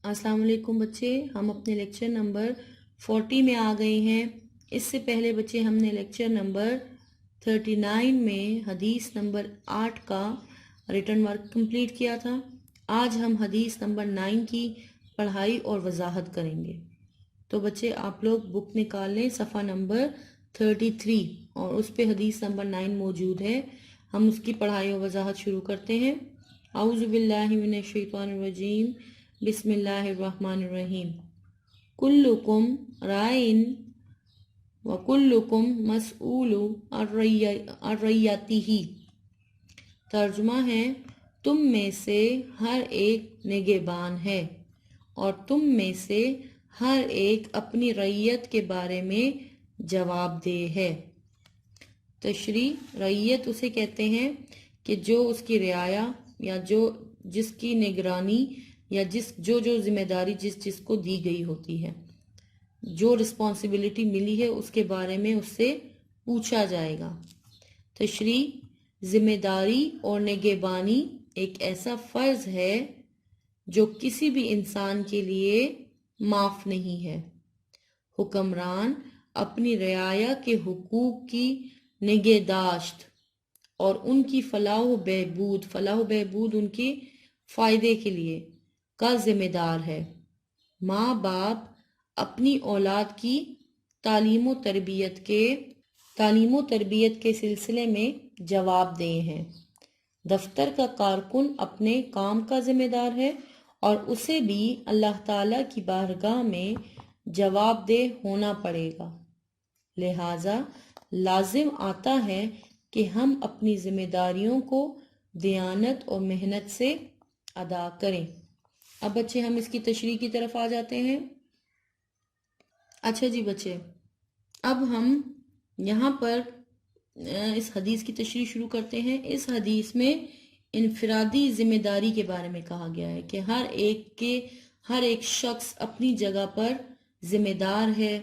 السلام علیکم بچے، ہم اپنے لیکچر نمبر 40 میں آ گئے ہیں۔ اس سے پہلے بچے ہم نے لیکچر نمبر 39 میں حدیث نمبر 8 کا ریٹن ورک کمپلیٹ کیا تھا۔ آج ہم حدیث نمبر 9 کی پڑھائی اور وضاحت کریں گے۔ تو بچے آپ لوگ بک نکال لیں، صفحہ نمبر 33 اور اس پہ حدیث نمبر 9 موجود ہے۔ ہم اس کی پڑھائی اور وضاحت شروع کرتے ہیں۔ اعوذ باللہ من الشیطان الرجیم، بسم اللہ الرحمن الرحیم۔ کلکم رائن وکلکم مسئول عن رعیتہ۔ ترجمہ ہے، تم میں سے ہر ایک نگہبان ہے اور تم میں سے ہر ایک اپنی رعیت کے بارے میں جواب دہ ہے۔ تشریح، رعیت اسے کہتے ہیں کہ جو اس کی رعایا یا جس کی نگرانی یا جو ذمہ داری جس کو دی گئی ہوتی ہے، جو رسپانسبلٹی ملی ہے اس کے بارے میں اس سے پوچھا جائے گا۔ تشریح، ذمہ داری اور نگہبانی ایک ایسا فرض ہے جو کسی بھی انسان کے لیے معاف نہیں ہے۔ حکمران اپنی رعایا کے حقوق کی نگہداشت اور ان کی فلاح و بہبود ان کے فائدے کے لیے کا ذمہ دار ہے۔ ماں باپ اپنی اولاد کی تعلیم و تربیت کے سلسلے میں جواب دہ ہیں۔ دفتر کا کارکن اپنے کام کا ذمہ دار ہے اور اسے بھی اللہ تعالیٰ کی بارگاہ میں جواب دہ ہونا پڑے گا۔ لہٰذا لازم آتا ہے کہ ہم اپنی ذمہ داریوں کو دیانت اور محنت سے ادا کریں۔ اب بچے ہم اس کی تشریح کی طرف آ جاتے ہیں۔ اچھا جی بچے، اب ہم یہاں پر اس حدیث کی تشریح شروع کرتے ہیں۔ اس حدیث میں انفرادی ذمہ داری کے بارے میں کہا گیا ہے کہ ہر ایک شخص اپنی جگہ پر ذمہ دار ہے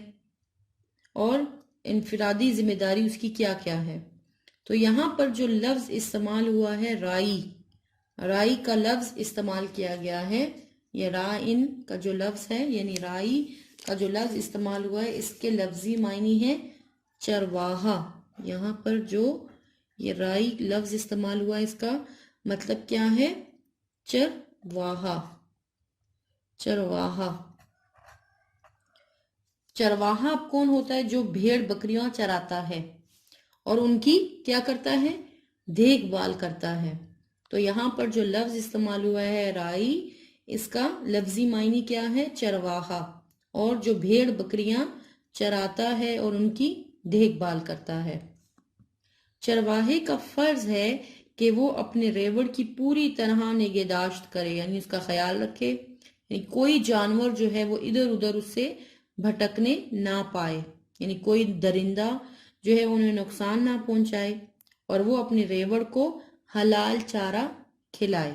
اور انفرادی ذمہ داری اس کی کیا کیا ہے۔ تو یہاں پر جو لفظ استعمال ہوا ہے رائی کا لفظ استعمال کیا گیا ہے۔ یہ رائن کا جو لفظ ہے یعنی رائی کا جو لفظ استعمال ہوا ہے، اس کے لفظی معنی ہے چرواہا۔ یہاں پر جو یہ رائی لفظ استعمال ہوا ہے اس کا مطلب کیا ہے؟ چرواہا۔ چرواہا کون ہوتا ہے؟ جو بھیڑ بکریاں چراتا ہے اور ان کی کیا کرتا ہے؟ دیکھ بھال کرتا ہے۔ تو یہاں پر جو لفظ استعمال ہوا ہے رائی، اس کا لفظی معنی کیا ہے؟ چرواہا، اور جو بھیڑ بکریاں چراتا ہے اور ان کی دیکھ بھال کرتا ہے۔ چرواہے کا فرض ہے کہ وہ اپنے ریوڑ کی پوری طرح نگہداشت کرے، یعنی اس کا خیال رکھے، یعنی کوئی جانور جو ہے وہ ادھر ادھر اس سے بھٹکنے نہ پائے، یعنی کوئی درندہ جو ہے انہیں نقصان نہ پہنچائے، اور وہ اپنے ریوڑ کو حلال چارہ کھلائے۔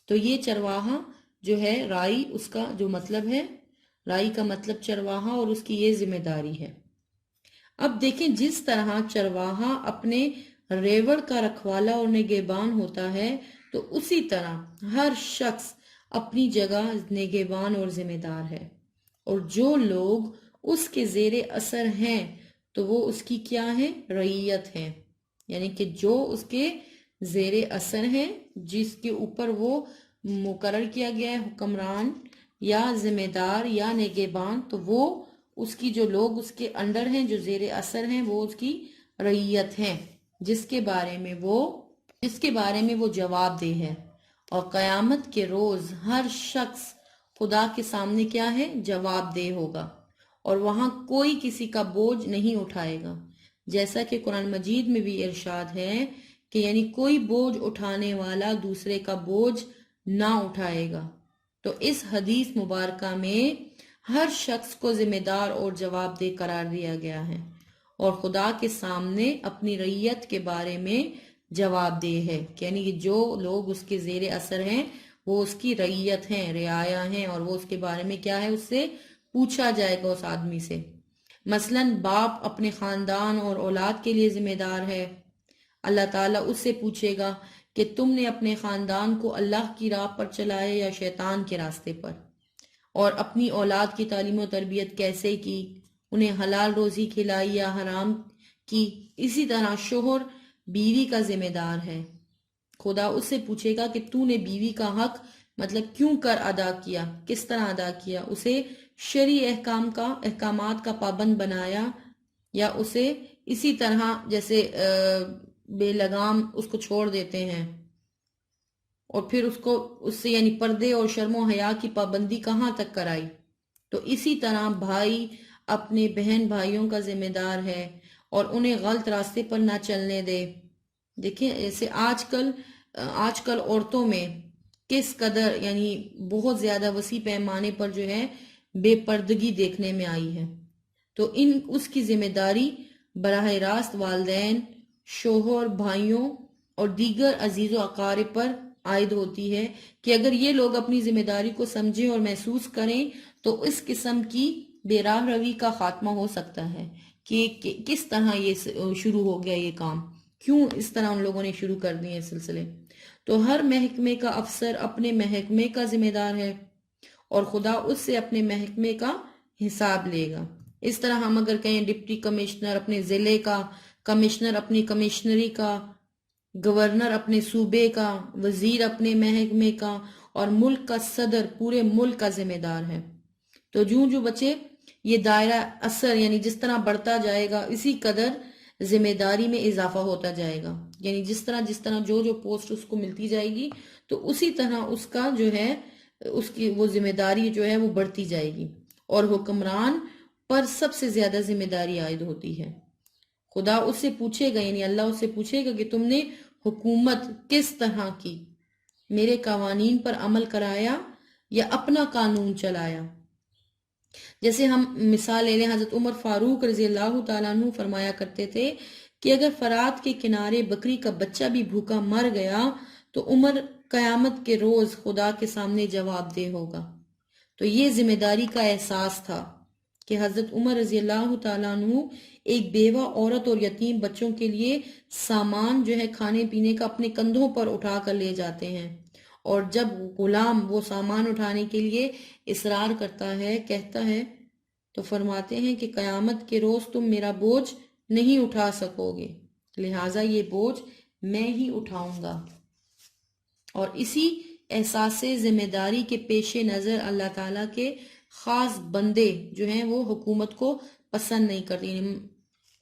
تو یہ چرواہا جو ہے رائی، اس کا جو مطلب ہے، رائی کا مطلب چرواہا اور اس کی یہ ذمہ داری ہے۔ اب دیکھیں، جس طرح چرواہا اپنے ریوڑ کا رکھوالا اور نگہبان ہوتا ہے، تو اسی طرح ہر شخص اپنی جگہ نگہبان اور ذمہ دار ہے، اور جو لوگ اس کے زیر اثر ہیں تو وہ اس کی کیا ہے؟ رعیت ہے، یعنی کہ جو اس کے زیر اثر ہیں، جس کے اوپر وہ مقرر کیا گیا ہے حکمران یا ذمہ دار یا نگہبان، تو وہ اس کی جو لوگ اس کے انڈر ہیں، جو زیر اثر ہیں، وہ اس کی رعیت ہیں، جس کے بارے میں وہ جواب دہ ہے۔ اور قیامت کے روز ہر شخص خدا کے سامنے کیا ہے؟ جواب دہ ہوگا، اور وہاں کوئی کسی کا بوجھ نہیں اٹھائے گا، جیسا کہ قرآن مجید میں بھی ارشاد ہے کہ یعنی کوئی بوجھ اٹھانے والا دوسرے کا بوجھ نہ اٹھائے گا۔ تو اس حدیث مبارکہ میں ہر شخص کو ذمہ دار اور جواب دہ قرار دیا گیا ہے، اور خدا کے سامنے اپنی رعیت کے بارے میں جواب دہ ہے، یعنی کہ جو لوگ اس کے زیر اثر ہیں وہ اس کی رعیت ہیں، رعایا ہیں، اور وہ اس کے بارے میں کیا ہے؟ اس سے پوچھا جائے گا اس آدمی سے۔ مثلا باپ اپنے خاندان اور اولاد کے لیے ذمہ دار ہے، اللہ تعالیٰ اس سے پوچھے گا کہ تم نے اپنے خاندان کو اللہ کی راہ پر چلائے یا شیطان کے راستے پر۔ اور اپنی اولاد کی تعلیم و تربیت کیسے کی، انہیں حلال روزی کھلائی یا حرام کی۔ اسی طرح شوہر بیوی کا ذمہ دار ہے، خدا اس سے پوچھے گا کہ تو نے بیوی کا حق مطلب کیوں کر ادا کیا، کس طرح ادا کیا، اسے شرعی احکامات کا پابند بنایا یا اسے اسی طرح جیسے بے لگام اس کو چھوڑ دیتے ہیں، اور پھر اس سے یعنی پردے اور شرم و حیا کی پابندی کہاں تک کرائی۔ تو اسی طرح بھائی اپنے بہن بھائیوں کا ذمہ دار ہے اور انہیں غلط راستے پر نہ چلنے دے۔ دیکھیں ایسے آج کل عورتوں میں کس قدر یعنی بہت زیادہ وسیع پیمانے پر جو ہے بے پردگی دیکھنے میں آئی ہے۔ تو اس کی ذمہ داری براہ راست والدین، شوہر، بھائیوں اور دیگر عزیز و اقارب پر عائد ہوتی ہے کہ اگر یہ لوگ اپنی ذمہ داری کو سمجھیں اور محسوس کریں تو اس قسم کی بے راہ روی کا خاتمہ ہو سکتا ہے کہ کس طرح یہ شروع ہو گیا یہ کام، کیوں اس طرح ان لوگوں نے شروع کر دیے سلسلے۔ تو ہر محکمے کا افسر اپنے محکمے کا ذمہ دار ہے اور خدا اس سے اپنے محکمے کا حساب لے گا۔ اس طرح ہم اگر کہیں ڈپٹی کمشنر اپنے ضلع کا، کمشنر اپنی کمشنری کا، گورنر اپنے صوبے کا، وزیر اپنے محکمے کا، اور ملک کا صدر پورے ملک کا ذمہ دار ہے۔ تو جو بچے یہ دائرہ اثر یعنی جس طرح بڑھتا جائے گا اسی قدر ذمہ داری میں اضافہ ہوتا جائے گا، یعنی جس طرح جو پوسٹ اس کو ملتی جائے گی تو اسی طرح اس کا جو ہے اس کی وہ ذمہ داری جو ہے وہ بڑھتی جائے گی، اور حکمران پر سب سے زیادہ ذمہ داری عائد ہوتی ہے۔ خدا اس سے پوچھے گا یعنی اللہ اس سے پوچھے گا کہ تم نے حکومت کس طرح کی، میرے قوانین پر عمل کرایا یا اپنا قانون چلایا۔ جیسے ہم مثال لے لیں، حضرت عمر فاروق رضی اللہ تعالیٰ عنہ فرمایا کرتے تھے کہ اگر فرات کے کنارے بکری کا بچہ بھی بھوکا مر گیا تو عمر قیامت کے روز خدا کے سامنے جواب دہ ہوگا۔ تو یہ ذمہ داری کا احساس تھا کہ حضرت عمر رضی اللہ تعالیٰ عنہ ایک بیوہ عورت اور یتیم بچوں کے لیے سامان جو ہے کھانے پینے کا اپنے کندھوں پر اٹھا کر لے جاتے ہیں، اور جب غلام وہ سامان اٹھانے کے لیے اصرار کرتا ہے، کہتا ہے، تو فرماتے ہیں کہ قیامت کے روز تم میرا بوجھ نہیں اٹھا سکو گے، لہٰذا یہ بوجھ میں ہی اٹھاؤں گا۔ اور اسی احساس ذمہ داری کے پیش نظر اللہ تعالیٰ کے خاص بندے جو ہیں وہ حکومت کو پسند نہیں کرتے،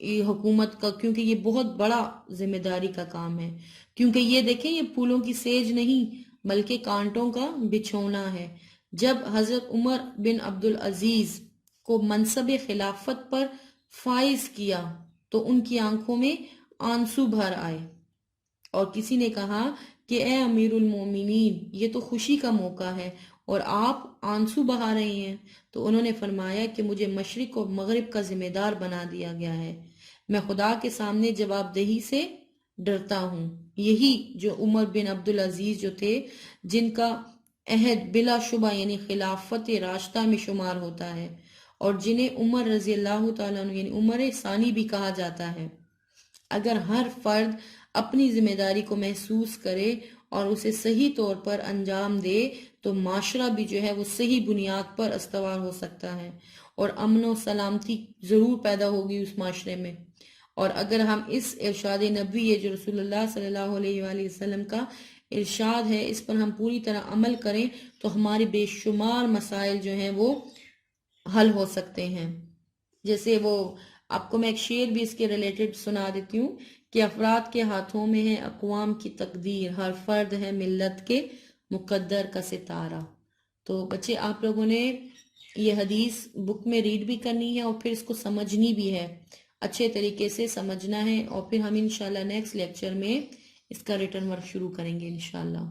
یہ حکومت کا، کیونکہ یہ بہت بڑا ذمہ داری کا کام ہے، کیونکہ یہ دیکھیں یہ پھولوں کی سیج نہیں بلکہ کانٹوں کا بچھونا ہے۔ جب حضرت عمر بن عبدالعزیز کو منصب خلافت پر فائز کیا تو ان کی آنکھوں میں آنسو بھر آئے، اور کسی نے کہا کہ اے امیر المومنین، یہ تو خوشی کا موقع ہے اور آپ آنسو بہا رہے ہیں۔ تو انہوں نے فرمایا کہ مجھے مشرق اور مغرب کا ذمہ دار بنا دیا گیا ہے، میں خدا کے سامنے جواب دہی سے ڈرتا ہوں۔ یہی جو عمر بن عبدالعزیز جو تھے، جن کا عہد بلا شبہ یعنی خلافت راشدہ میں شمار ہوتا ہے، اور جنہیں عمر رضی اللہ تعالیٰ عنہ یعنی عمر ثانی بھی کہا جاتا ہے، اگر ہر فرد اپنی ذمہ داری کو محسوس کرے اور اسے صحیح طور پر انجام دے تو معاشرہ بھی جو ہے وہ صحیح بنیاد پر استوار ہو سکتا ہے، اور امن و سلامتی ضرور پیدا ہوگی اس معاشرے میں۔ اور اگر ہم اس ارشاد نبوی ہے جو رسول اللہ صلی اللہ علیہ وآلہ وسلم کا ارشاد ہے اس پر ہم پوری طرح عمل کریں تو ہمارے بے شمار مسائل جو ہیں وہ حل ہو سکتے ہیں۔ جیسے وہ آپ کو میں ایک شعر بھی اس کے ریلیٹڈ سنا دیتی ہوں کہ افراد کے ہاتھوں میں ہے اقوام کی تقدیر، ہر فرد ہے ملت کے مقدر کا ستارہ۔ تو بچے آپ لوگوں نے یہ حدیث بک میں ریڈ بھی کرنی ہے اور پھر اس کو سمجھنی بھی ہے، اچھے طریقے سے سمجھنا ہے، اور پھر ہم انشاءاللہ نیکسٹ لیکچر میں اس کا ریٹن ورک شروع کریں گے انشاءاللہ۔